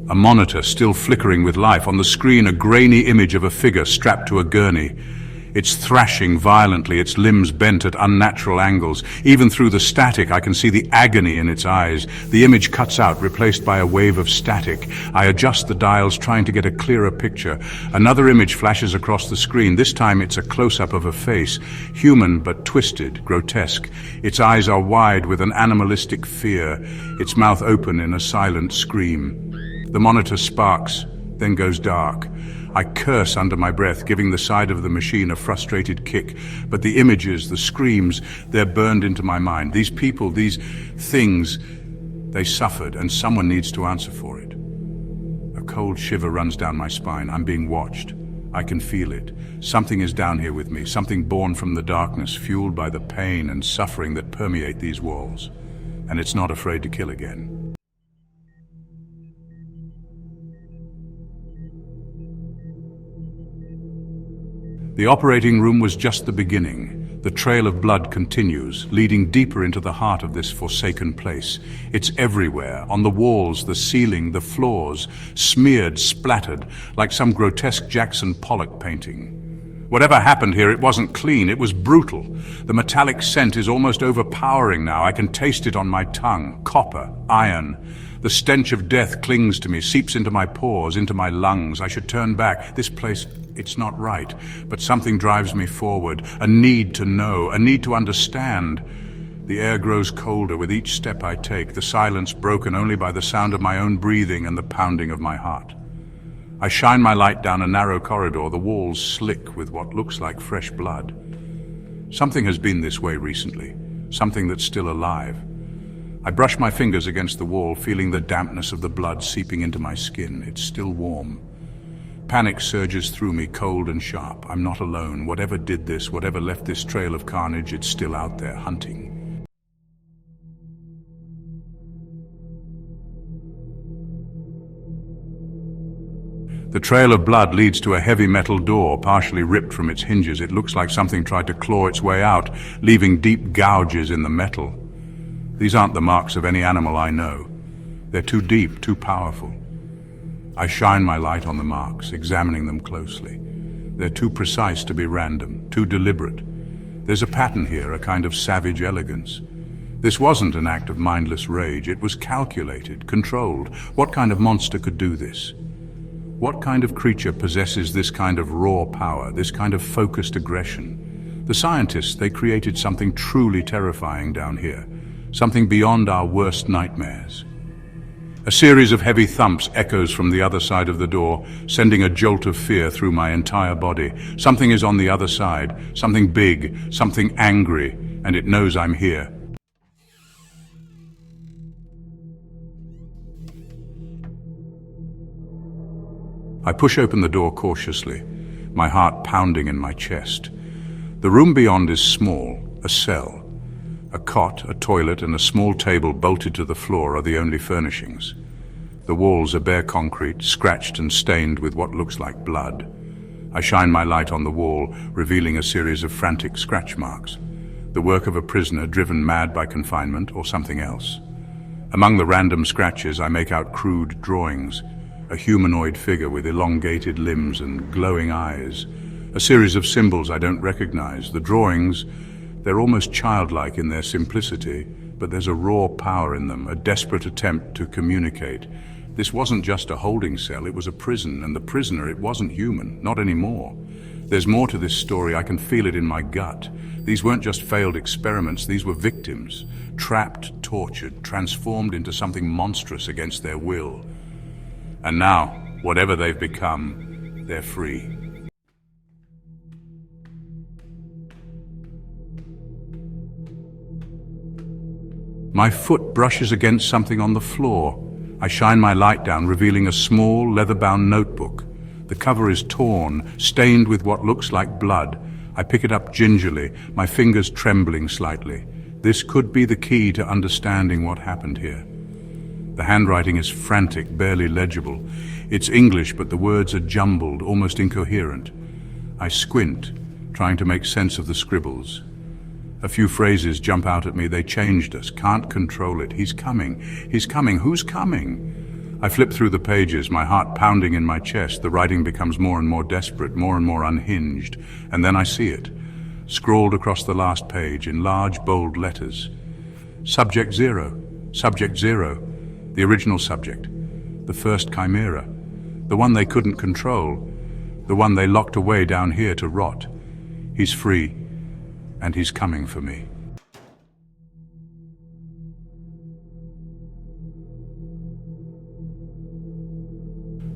A monitor still flickering with life. On the screen, a grainy image of a figure strapped to a gurney. It's thrashing violently, its limbs bent at unnatural angles. Even through the static, I can see the agony in its eyes. The image cuts out, replaced by a wave of static. I adjust the dials, trying to get a clearer picture. Another image flashes across the screen. This time it's a close-up of a face, human but twisted, grotesque. Its eyes are wide with an animalistic fear, its mouth open in a silent scream. The monitor sparks, then goes dark. I curse under my breath, giving the side of the machine a frustrated kick. But the images, the screams, they're burned into my mind. These people, these things, they suffered, and someone needs to answer for it. A cold shiver runs down my spine. I'm being watched. I can feel it. Something is down here with me, something born from the darkness, fueled by the pain and suffering that permeate these walls. And it's not afraid to kill again. The operating room was just the beginning. The trail of blood continues, leading deeper into the heart of this forsaken place. It's everywhere, on the walls, the ceiling, the floors, smeared, splattered, like some grotesque Jackson Pollock painting. Whatever happened here, it wasn't clean, it was brutal. The metallic scent is almost overpowering now. I can taste it on my tongue. Copper, iron. The stench of death clings to me, seeps into my pores, into my lungs. I should turn back. This place, it's not right. But something drives me forward. A need to know, a need to understand. The air grows colder with each step I take, the silence broken only by the sound of my own breathing and the pounding of my heart. I shine my light down a narrow corridor, the walls slick with what looks like fresh blood. Something has been this way recently, something that's still alive. I brush my fingers against the wall, feeling the dampness of the blood seeping into my skin. It's still warm. Panic surges through me, cold and sharp. I'm not alone. Whatever did this, whatever left this trail of carnage, it's still out there, hunting. The trail of blood leads to a heavy metal door, partially ripped from its hinges. It looks like something tried to claw its way out, leaving deep gouges in the metal. These aren't the marks of any animal I know. They're too deep, too powerful. I shine my light on the marks, examining them closely. They're too precise to be random, too deliberate. There's a pattern here, a kind of savage elegance. This wasn't an act of mindless rage. It was calculated, controlled. What kind of monster could do this? What kind of creature possesses this kind of raw power, this kind of focused aggression? The scientists, they created something truly terrifying down here. Something beyond our worst nightmares. A series of heavy thumps echoes from the other side of the door, sending a jolt of fear through my entire body. Something is on the other side, something big, something angry, and it knows I'm here. I push open the door cautiously, my heart pounding in my chest. The room beyond is small, a cell. A cot, a toilet, and a small table bolted to the floor are the only furnishings. The walls are bare concrete, scratched and stained with what looks like blood. I shine my light on the wall, revealing a series of frantic scratch marks. The work of a prisoner driven mad by confinement or something else. Among the random scratches, I make out crude drawings. A humanoid figure with elongated limbs and glowing eyes. A series of symbols I don't recognize. The drawings, they're almost childlike in their simplicity, but there's a raw power in them, a desperate attempt to communicate. This wasn't just a holding cell, it was a prison, and the prisoner, it wasn't human, not anymore. There's more to this story, I can feel it in my gut. These weren't just failed experiments, these were victims, trapped, tortured, transformed into something monstrous against their will. And now, whatever they've become, they're free. My foot brushes against something on the floor. I shine my light down, revealing a small, leather-bound notebook. The cover is torn, stained with what looks like blood. I pick it up gingerly, my fingers trembling slightly. This could be the key to understanding what happened here. The handwriting is frantic, barely legible. It's English, but the words are jumbled, almost incoherent. I squint, trying to make sense of the scribbles. A few phrases jump out at me. They changed us. Can't control it. He's coming. He's coming. Who's coming? I flip through the pages, my heart pounding in my chest. The writing becomes more and more desperate, more and more unhinged. And then I see it, scrawled across the last page in large, bold letters. Subject zero. Subject zero. The original subject. The first chimera. The one they couldn't control. The one they locked away down here to rot. He's free, and he's coming for me.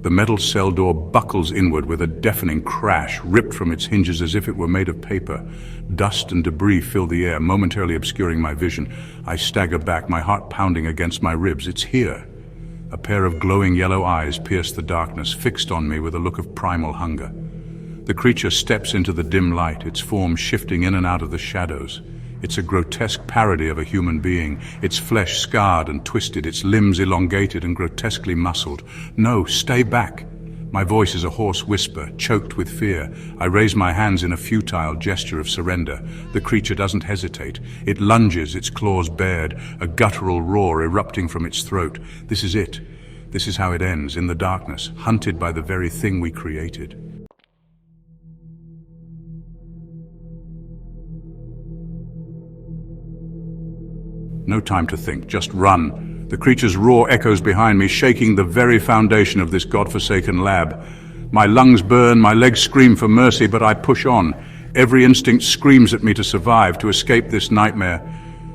The metal cell door buckles inward with a deafening crash, ripped from its hinges as if it were made of paper. Dust and debris fill the air, momentarily obscuring my vision. I stagger back, my heart pounding against my ribs. It's here. A pair of glowing yellow eyes pierce the darkness, fixed on me with a look of primal hunger. The creature steps into the dim light, its form shifting in and out of the shadows. It's a grotesque parody of a human being, its flesh scarred and twisted, its limbs elongated and grotesquely muscled. No, stay back. My voice is a hoarse whisper, choked with fear. I raise my hands in a futile gesture of surrender. The creature doesn't hesitate. It lunges, its claws bared, a guttural roar erupting from its throat. This is it. This is how it ends, in the darkness, hunted by the very thing we created. No time to think, just run. The creature's roar echoes behind me, shaking the very foundation of this godforsaken lab. My lungs burn, my legs scream for mercy, but I push on. Every instinct screams at me to survive, to escape this nightmare.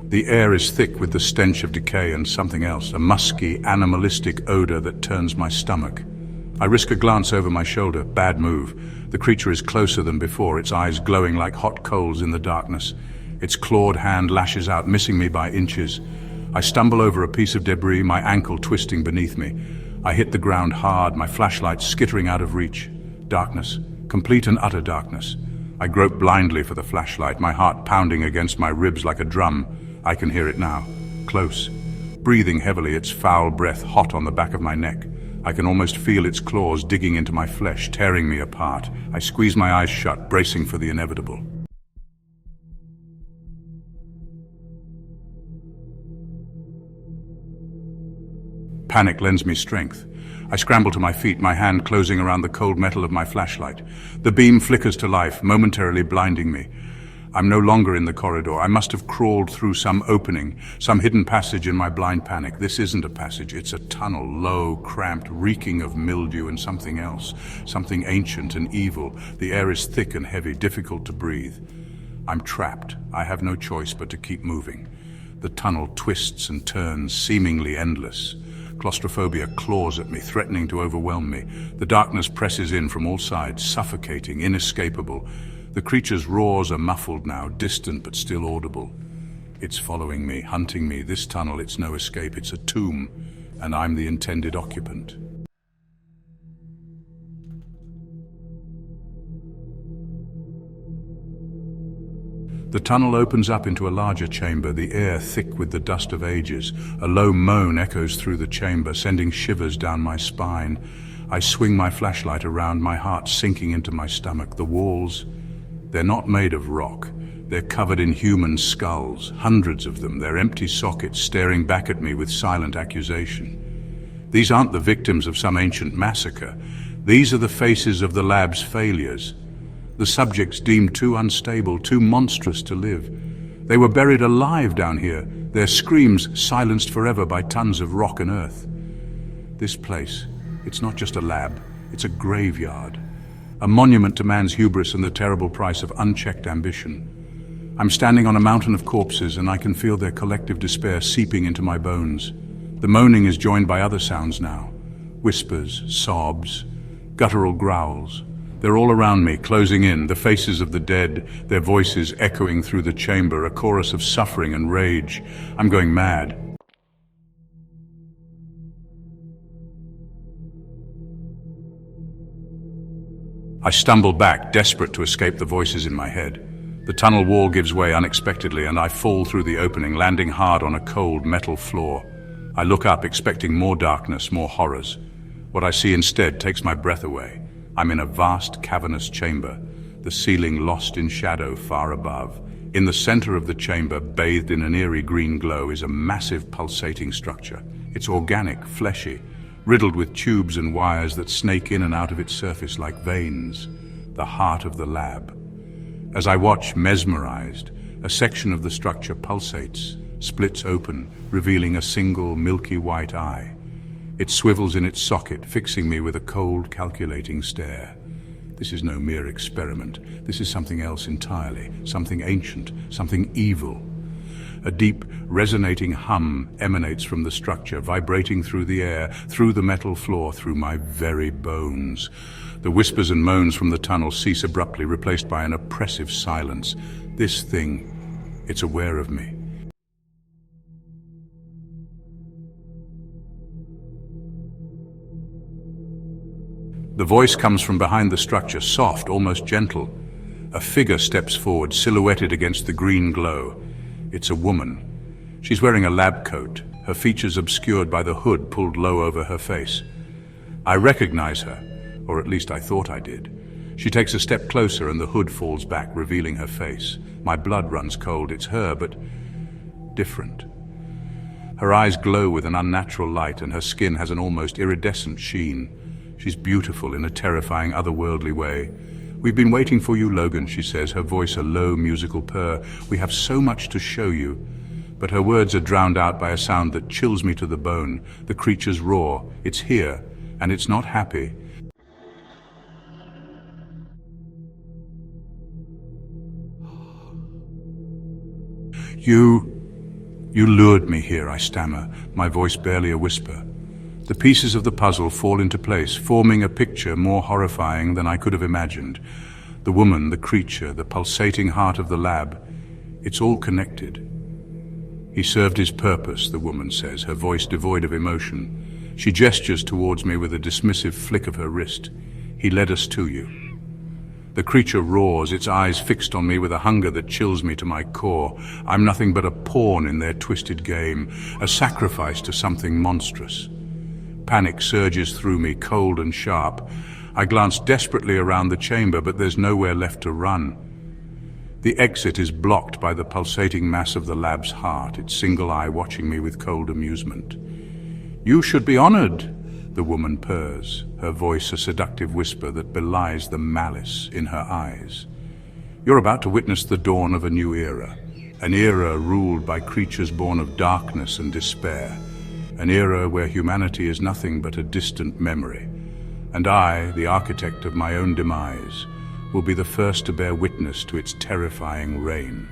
The air is thick with the stench of decay and something else, a musky, animalistic odor that turns my stomach. I risk a glance over my shoulder. Bad move. The creature is closer than before, its eyes glowing like hot coals in the darkness. Its clawed hand lashes out, missing me by inches. I stumble over a piece of debris, my ankle twisting beneath me. I hit the ground hard, my flashlight skittering out of reach. Darkness, complete and utter darkness. I grope blindly for the flashlight, my heart pounding against my ribs like a drum. I can hear it now, close. Breathing heavily, its foul breath hot on the back of my neck. I can almost feel its claws digging into my flesh, tearing me apart. I squeeze my eyes shut, bracing for the inevitable. Panic lends me strength. I scramble to my feet, my hand closing around the cold metal of my flashlight. The beam flickers to life, momentarily blinding me. I'm no longer in the corridor. I must have crawled through some opening, some hidden passage in my blind panic. This isn't a passage, it's a tunnel, low, cramped, reeking of mildew and something else, something ancient and evil. The air is thick and heavy, difficult to breathe. I'm trapped. I have no choice but to keep moving. The tunnel twists and turns, seemingly endless. Claustrophobia claws at me, threatening to overwhelm me. The darkness presses in from all sides, suffocating, inescapable. The creature's roars are muffled now, distant but still audible. It's following me, hunting me. This tunnel, it's no escape. It's a tomb, and I'm the intended occupant. The tunnel opens up into a larger chamber, the air thick with the dust of ages. A low moan echoes through the chamber, sending shivers down my spine. I swing my flashlight around, my heart sinking into my stomach. The walls, they're not made of rock. They're covered in human skulls, hundreds of them, their empty sockets staring back at me with silent accusation. These aren't the victims of some ancient massacre. These are the faces of the lab's failures. The subjects deemed too unstable, too monstrous to live. They were buried alive down here, their screams silenced forever by tons of rock and earth. This place, it's not just a lab, it's a graveyard. A monument to man's hubris and the terrible price of unchecked ambition. I'm standing on a mountain of corpses and I can feel their collective despair seeping into my bones. The moaning is joined by other sounds now. Whispers, sobs, guttural growls. They're all around me, closing in, the faces of the dead, their voices echoing through the chamber, a chorus of suffering and rage. I'm going mad. I stumble back, desperate to escape the voices in my head. The tunnel wall gives way unexpectedly, and I fall through the opening, landing hard on a cold metal floor. I look up, expecting more darkness, more horrors. What I see instead takes my breath away. I'm in a vast, cavernous chamber, the ceiling lost in shadow far above. In the center of the chamber, bathed in an eerie green glow, is a massive pulsating structure. It's organic, fleshy, riddled with tubes and wires that snake in and out of its surface like veins. The heart of the lab. As I watch, mesmerized, a section of the structure pulsates, splits open, revealing a single milky white eye. It swivels in its socket, fixing me with a cold, calculating stare. This is no mere experiment. This is something else entirely, something ancient, something evil. A deep, resonating hum emanates from the structure, vibrating through the air, through the metal floor, through my very bones. The whispers and moans from the tunnel cease abruptly, replaced by an oppressive silence. This thing, it's aware of me. The voice comes from behind the structure, soft, almost gentle. A figure steps forward, silhouetted against the green glow. It's a woman. She's wearing a lab coat, her features obscured by the hood pulled low over her face. I recognize her, or at least I thought I did. She takes a step closer and the hood falls back, revealing her face. My blood runs cold. It's her, but different. Her eyes glow with an unnatural light and her skin has an almost iridescent sheen. She's beautiful in a terrifying, otherworldly way. "We've been waiting for you, Logan," she says, her voice a low, musical purr. "We have so much to show you." But her words are drowned out by a sound that chills me to the bone. The creature's roar. It's here, and it's not happy. You lured me here," I stammer, my voice barely a whisper. The pieces of the puzzle fall into place, forming a picture more horrifying than I could have imagined. The woman, the creature, the pulsating heart of the lab, it's all connected. "He served his purpose," the woman says, her voice devoid of emotion. She gestures towards me with a dismissive flick of her wrist. "He led us to you." The creature roars, its eyes fixed on me with a hunger that chills me to my core. I'm nothing but a pawn in their twisted game, a sacrifice to something monstrous. Panic surges through me, cold and sharp. I glance desperately around the chamber, but there's nowhere left to run. The exit is blocked by the pulsating mass of the lab's heart, its single eye watching me with cold amusement. "You should be honored," the woman purrs, her voice a seductive whisper that belies the malice in her eyes. "You're about to witness the dawn of a new era, an era ruled by creatures born of darkness and despair, an era where humanity is nothing but a distant memory. And I, the architect of my own demise, will be the first to bear witness to its terrifying reign."